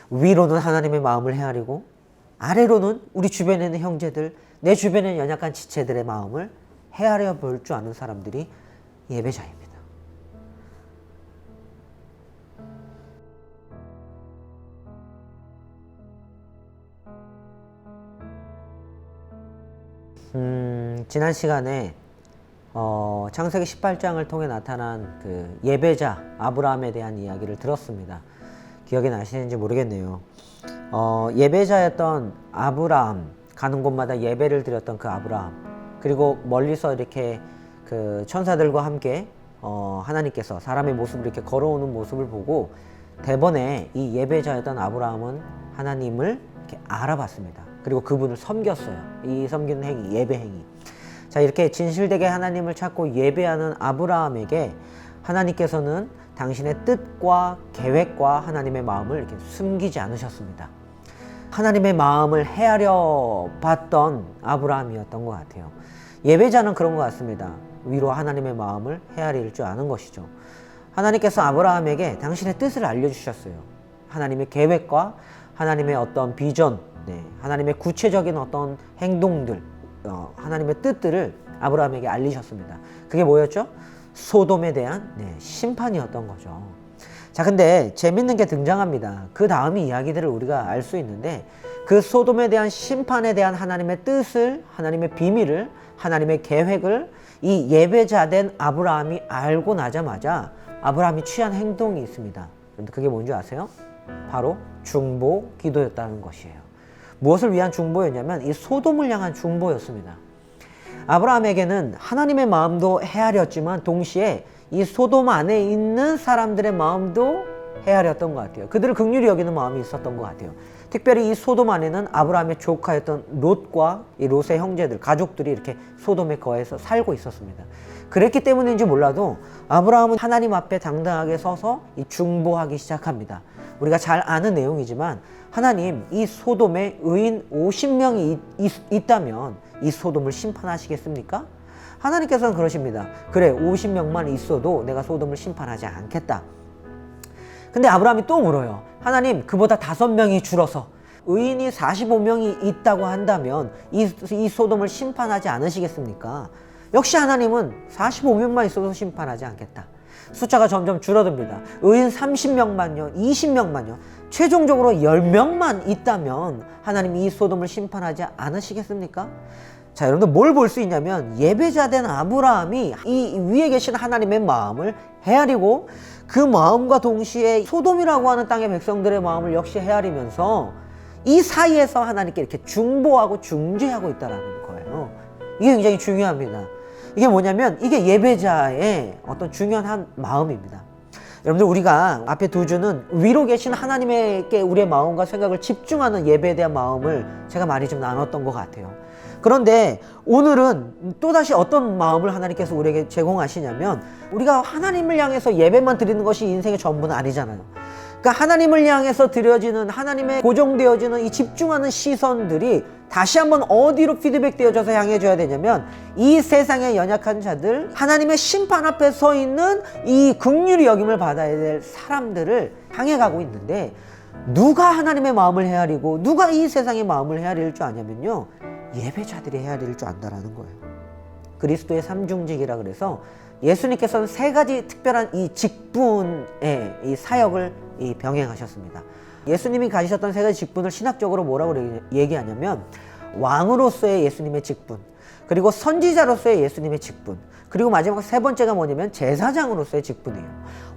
위로는 하나님의 마음을 헤아리고 아래로는 우리 주변에 있는 형제들, 내 주변에 있는 연약한 지체들의 마음을 헤아려 볼 줄 아는 사람들이 예배자입니다. 지난 시간에 창세기 18장을 통해 나타난 그 예배자 아브라함에 대한 이야기를 들었습니다. 기억이 나시는지 모르겠네요. 예배자였던 아브라함, 가는 곳마다 예배를 드렸던 그 아브라함, 그리고 멀리서 이렇게 그 천사들과 함께 하나님께서 사람의 모습을 이렇게 걸어오는 모습을 보고 대번에 이 예배자였던 아브라함은 하나님을 이렇게 알아봤습니다. 그리고 그분을 섬겼어요. 이 섬기는 행위, 예배 행위. 자, 이렇게 진실되게 하나님을 찾고 예배하는 아브라함에게 하나님께서는 당신의 뜻과 계획과 하나님의 마음을 이렇게 숨기지 않으셨습니다. 하나님의 마음을 헤아려 봤던 아브라함이었던 것 같아요. 예배자는 그런 것 같습니다. 위로 하나님의 마음을 헤아릴 줄 아는 것이죠. 하나님께서 아브라함에게 당신의 뜻을 알려주셨어요. 하나님의 계획과 하나님의 어떤 비전, 하나님의 구체적인 어떤 행동들, 하나님의 뜻들을 아브라함에게 알리셨습니다. 그게 뭐였죠? 소돔에 대한 심판이었던 거죠. 자, 근데 재밌는 게 등장합니다. 그 다음 이야기들을 우리가 알 수 있는데 그 소돔에 대한 심판에 대한 하나님의 뜻을, 하나님의 비밀을, 하나님의 계획을 이 예배자된 아브라함이 알고 나자마자 아브라함이 취한 행동이 있습니다. 그런데 그게 뭔지 아세요? 바로 중보 기도였다는 것이에요. 무엇을 위한 중보였냐면 이 소돔을 향한 중보였습니다. 아브라함에게는 하나님의 마음도 헤아렸지만 동시에 이 소돔 안에 있는 사람들의 마음도 헤아렸던 것 같아요. 그들을 긍휼히 여기는 마음이 있었던 것 같아요. 특별히 이 소돔 안에는 아브라함의 조카였던 롯과 이 롯의 형제들, 가족들이 이렇게 소돔에 거해서 살고 있었습니다. 그랬기 때문인지 몰라도 아브라함은 하나님 앞에 당당하게 서서 이 중보하기 시작합니다. 우리가 잘 아는 내용이지만 하나님, 이 소돔에 의인 50명이 있다면 이 소돔을 심판하시겠습니까? 하나님께서는 그러십니다. 그래, 50명만 있어도 내가 소돔을 심판하지 않겠다. 근데 아브라함이 또 물어요. 하나님, 그보다 5명이 줄어서 의인이 45명이 있다고 한다면 이 소돔을 심판하지 않으시겠습니까? 역시 하나님은 45명만 있어도 심판하지 않겠다. 숫자가 점점 줄어듭니다. 의인 30명만요, 20명만요. 최종적으로 10명만 있다면 하나님 이 소돔을 심판하지 않으시겠습니까? 자, 여러분들 뭘 볼 수 있냐면 예배자된 아브라함이 이 위에 계신 하나님의 마음을 헤아리고 그 마음과 동시에 소돔이라고 하는 땅의 백성들의 마음을 역시 헤아리면서 이 사이에서 하나님께 이렇게 중보하고 중재하고 있다는 거예요. 이게 굉장히 중요합니다. 이게 뭐냐면 이게 예배자의 어떤 중요한 한 마음입니다. 여러분들, 우리가 앞에 두 주는 위로 계신 하나님에게 우리의 마음과 생각을 집중하는 예배에 대한 마음을 제가 많이 좀 나눴던 것 같아요. 그런데 오늘은 또다시 어떤 마음을 하나님께서 우리에게 제공하시냐면 우리가 하나님을 향해서 예배만 드리는 것이 인생의 전부는 아니잖아요. 그러니까 하나님을 향해서 드려지는, 하나님의 고정되어지는 이 집중하는 시선들이 다시 한번 어디로 피드백되어져서 향해져야 되냐면 이 세상의 연약한 자들, 하나님의 심판 앞에 서 있는 이 긍휼히 여김을 받아야 될 사람들을 향해 가고 있는데 누가 하나님의 마음을 헤아리고 누가 이 세상의 마음을 헤아릴 줄 아냐면요, 예배자들이 헤아릴 줄 안다라는 거예요. 그리스도의 삼중직이라 그래서 예수님께서는 3가지 특별한 이 직분의 이 사역을 병행하셨습니다. 예수님이 가지셨던 3가지 직분을 신학적으로 뭐라고 얘기하냐면 왕으로서의 예수님의 직분, 그리고 선지자로서의 예수님의 직분, 그리고 마지막 3번째가 뭐냐면 제사장으로서의 직분이에요.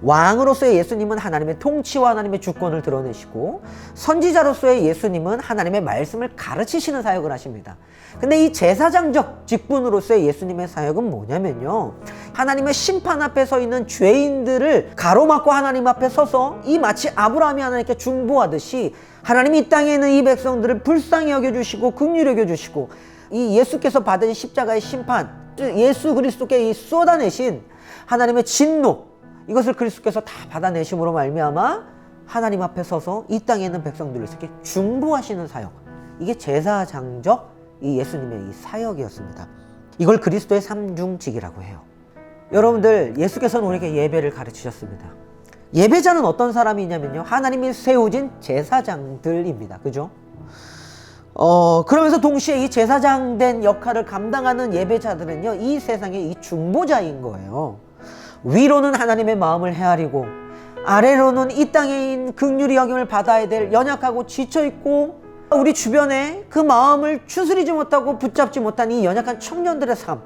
왕으로서의 예수님은 하나님의 통치와 하나님의 주권을 드러내시고 선지자로서의 예수님은 하나님의 말씀을 가르치시는 사역을 하십니다. 근데 이 제사장적 직분으로서의 예수님의 사역은 뭐냐면요, 하나님의 심판 앞에 서 있는 죄인들을 가로막고 하나님 앞에 서서 이 마치 아브라함이 하나님께 중보하듯이 하나님이 이 땅에 있는 이 백성들을 불쌍히 여겨주시고 긍휼히 여겨주시고 이 예수께서 받은 십자가의 심판, 예수 그리스도께 쏟아내신 하나님의 진노, 이것을 그리스도께서 다 받아내심으로 말미암아 하나님 앞에 서서 이 땅에 있는 백성들을 이렇게 중보하시는 사역, 이게 제사장적 이 예수님의 이 사역이었습니다. 이걸 그리스도의 삼중직이라고 해요. 여러분들, 예수께서는 우리에게 예배를 가르치셨습니다. 예배자는 어떤 사람이냐면요, 하나님이 세우진 제사장들입니다. 그죠? 그러면서 동시에 이 제사장 된 역할을 감당하는 예배자들은요, 이 세상의 이 중보자인 거예요. 위로는 하나님의 마음을 헤아리고 아래로는 이 땅에 있는 긍휼히 여김을 받아야 될 연약하고 지쳐있고 우리 주변에 그 마음을 추스리지 못하고 붙잡지 못한 이 연약한 청년들의 삶,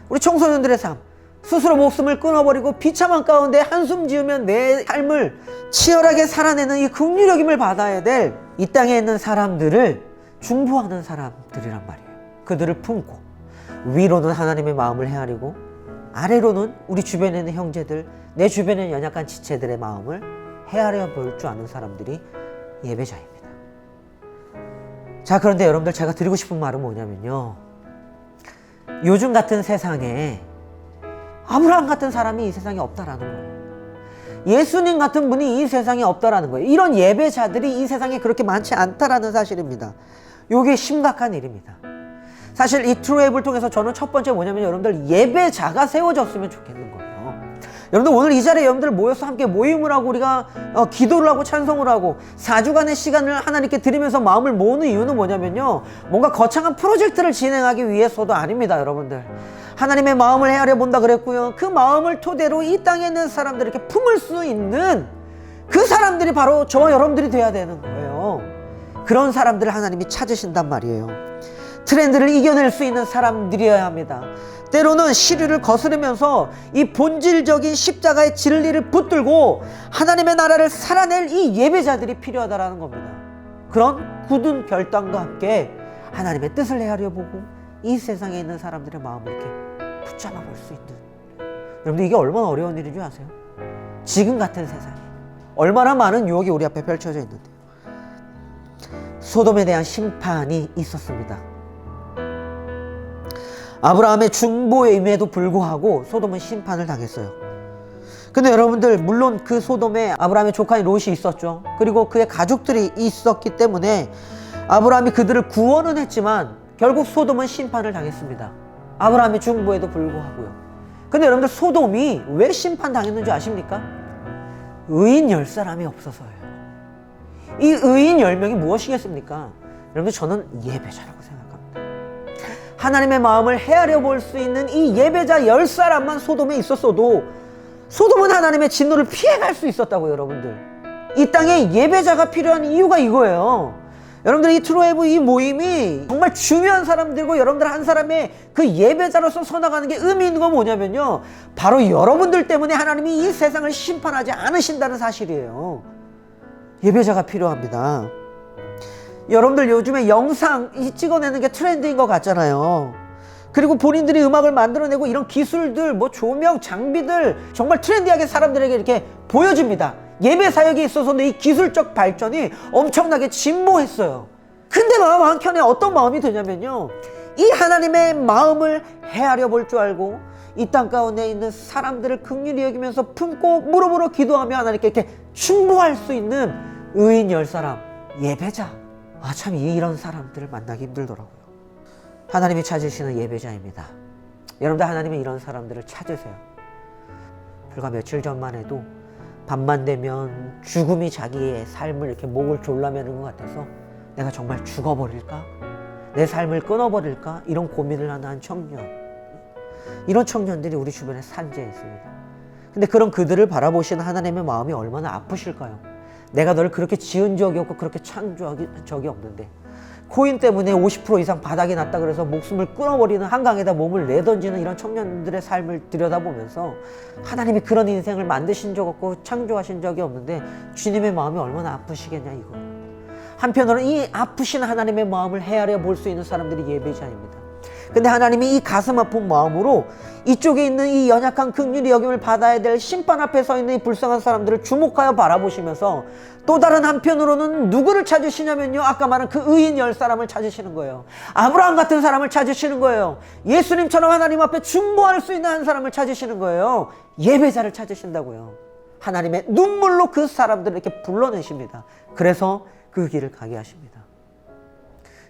우리 청소년들의 삶, 스스로 목숨을 끊어버리고 비참한 가운데 한숨 지으면 내 삶을 치열하게 살아내는 이 긍휼히 여김을 받아야 될 이 땅에 있는 사람들을 중보하는 사람들이란 말이에요. 그들을 품고 위로는 하나님의 마음을 헤아리고 아래로는 우리 주변에 있는 형제들, 내 주변에 있는 연약한 지체들의 마음을 헤아려 볼 줄 아는 사람들이 예배자입니다. 자, 그런데 여러분들, 제가 드리고 싶은 말은 뭐냐면요, 요즘 같은 세상에 아브라함 같은 사람이 이 세상에 없다라는 거예요. 예수님 같은 분이 이 세상에 없다라는 거예요. 이런 예배자들이 이 세상에 그렇게 많지 않다라는 사실입니다. 이게 심각한 일입니다. 사실 이 트루앱을 통해서 저는 첫 번째 뭐냐면, 여러분들 예배자가 세워졌으면 좋겠는 거예요. 여러분들, 오늘 이 자리에 여러분들 모여서 함께 모임을 하고 우리가 기도를 하고 찬송을 하고 4주간의 시간을 하나님께 드리면서 마음을 모으는 이유는 뭐냐면요, 뭔가 거창한 프로젝트를 진행하기 위해서도 아닙니다. 여러분들, 하나님의 마음을 헤아려 본다 그랬고요, 그 마음을 토대로 이 땅에 있는 사람들을 이렇게 품을 수 있는 그 사람들이 바로 저와 여러분들이 돼야 되는 거예요. 그런 사람들을 하나님이 찾으신단 말이에요. 트렌드를 이겨낼 수 있는 사람들이어야 합니다. 때로는 시류를 거스르면서 이 본질적인 십자가의 진리를 붙들고 하나님의 나라를 살아낼 이 예배자들이 필요하다라는 겁니다. 그런 굳은 결단과 함께 하나님의 뜻을 헤아려보고 이 세상에 있는 사람들의 마음을 이렇게 붙잡아 볼 수 있는, 여러분들, 이게 얼마나 어려운 일인 줄 아세요? 지금 같은 세상에 얼마나 많은 유혹이 우리 앞에 펼쳐져 있는데요. 소돔에 대한 심판이 있었습니다. 아브라함의 중보임에도 불구하고 소돔은 심판을 당했어요. 근데 여러분들, 물론 그 소돔에 아브라함의 조카인 롯이 있었죠. 그리고 그의 가족들이 있었기 때문에 아브라함이 그들을 구원은 했지만 결국 소돔은 심판을 당했습니다. 아브라함의 중보에도 불구하고요. 근데 여러분들, 소돔이 왜 심판당했는지 아십니까? 의인 10사람이 없어서예요. 이 의인 10명이 무엇이겠습니까? 여러분들, 저는 예배자라고 생각합니다. 하나님의 마음을 헤아려 볼 수 있는 이 예배자 10사람만 소돔에 있었어도 소돔은 하나님의 진노를 피해갈 수 있었다고요. 여러분들, 이 땅에 예배자가 필요한 이유가 이거예요. 여러분들, 이 트루웨이브 이 모임이 정말 중요한 사람들고 여러분들 한 사람의 그 예배자로서 서나가는 게 의미 있는 건 뭐냐면요, 바로 여러분들 때문에 하나님이 이 세상을 심판하지 않으신다는 사실이에요. 예배자가 필요합니다. 여러분들, 요즘에 영상 찍어내는 게 트렌드인 것 같잖아요. 그리고 본인들이 음악을 만들어내고 이런 기술들, 뭐 조명, 장비들 정말 트렌디하게 사람들에게 이렇게 보여집니다. 예배 사역에 있어서는 이 기술적 발전이 엄청나게 진보했어요. 근데 마음 한켠에 어떤 마음이 드냐면요, 이 하나님의 마음을 헤아려 볼 줄 알고 이 땅 가운데 있는 사람들을 긍휼히 여기면서 품고 무릎으로 기도하며 하나님께 이렇게 충보할 수 있는 의인 10사람, 예배자. 참 이런 사람들을 만나기 힘들더라고요. 하나님이 찾으시는 예배자입니다. 여러분들, 하나님은 이런 사람들을 찾으세요. 불과 며칠 전만 해도 밤만 되면 죽음이 자기의 삶을 이렇게 목을 졸라매는 것 같아서 내가 정말 죽어버릴까? 내 삶을 끊어버릴까? 이런 고민을 하는 한 청년. 이런 청년들이 우리 주변에 산재해 있습니다. 근데 그런 그들을 바라보시는 하나님의 마음이 얼마나 아프실까요? 내가 너를 그렇게 지은 적이 없고 그렇게 창조한 적이 없는데 코인 때문에 50% 이상 바닥이 났다 그래서 목숨을 끊어버리는 한강에다 몸을 내던지는 이런 청년들의 삶을 들여다보면서 하나님이 그런 인생을 만드신 적 없고 창조하신 적이 없는데 주님의 마음이 얼마나 아프시겠냐, 이거예요. 한편으로는 이 아프신 하나님의 마음을 헤아려 볼 수 있는 사람들이 예배자입니다. 근데 하나님이 이 가슴 아픈 마음으로 이쪽에 있는 이 연약한 긍휼히 여김을 받아야 될 심판 앞에 서 있는 이 불쌍한 사람들을 주목하여 바라보시면서 또 다른 한편으로는 누구를 찾으시냐면요, 아까 말한 그 의인 10사람을 찾으시는 거예요. 아브라함 같은 사람을 찾으시는 거예요. 예수님처럼 하나님 앞에 중보할 수 있는 한 사람을 찾으시는 거예요. 예배자를 찾으신다고요. 하나님의 눈물로 그 사람들을 이렇게 불러내십니다. 그래서 그 길을 가게 하십니다.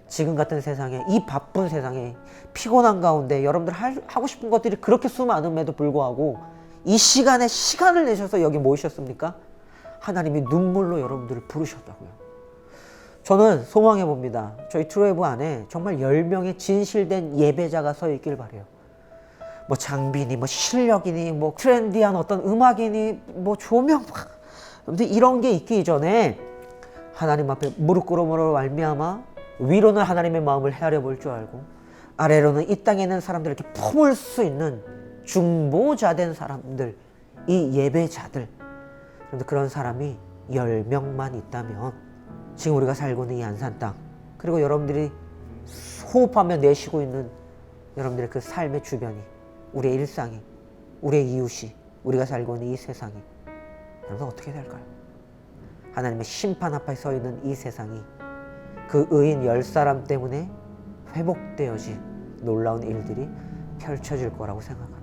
지금 같은 세상에, 이 바쁜 세상에, 피곤한 가운데 여러분들 하고 싶은 것들이 그렇게 수많음에도 불구하고 이 시간에 시간을 내셔서 여기 모이셨습니까? 하나님이 눈물로 여러분들을 부르셨다고요. 저는 소망해 봅니다. 저희 트루에브 안에 정말 10명의 진실된 예배자가 서 있길 바래요. 뭐 장비니 뭐 실력이니 뭐 트렌디한 어떤 음악이니 뭐 조명 근데 이런 게 있기 이전에 하나님 앞에 무릎 꿇음으로 말미암아 위로는 하나님의 마음을 헤아려 볼 줄 알고 아래로는 이 땅에 있는 사람들을 이렇게 품을 수 있는 중보자된 사람들, 이 예배자들. 그런데 그런 사람이 10명만 있다면 지금 우리가 살고 있는 이 안산 땅, 그리고 여러분들이 호흡하며 내쉬고 있는 여러분들의 그 삶의 주변이, 우리의 일상이, 우리의 이웃이, 우리가 살고 있는 이 세상이 여러분 어떻게 될까요? 하나님의 심판 앞에 서 있는 이 세상이 그 의인 10사람 때문에 회복되어진 놀라운 일들이 펼쳐질 거라고 생각합니다.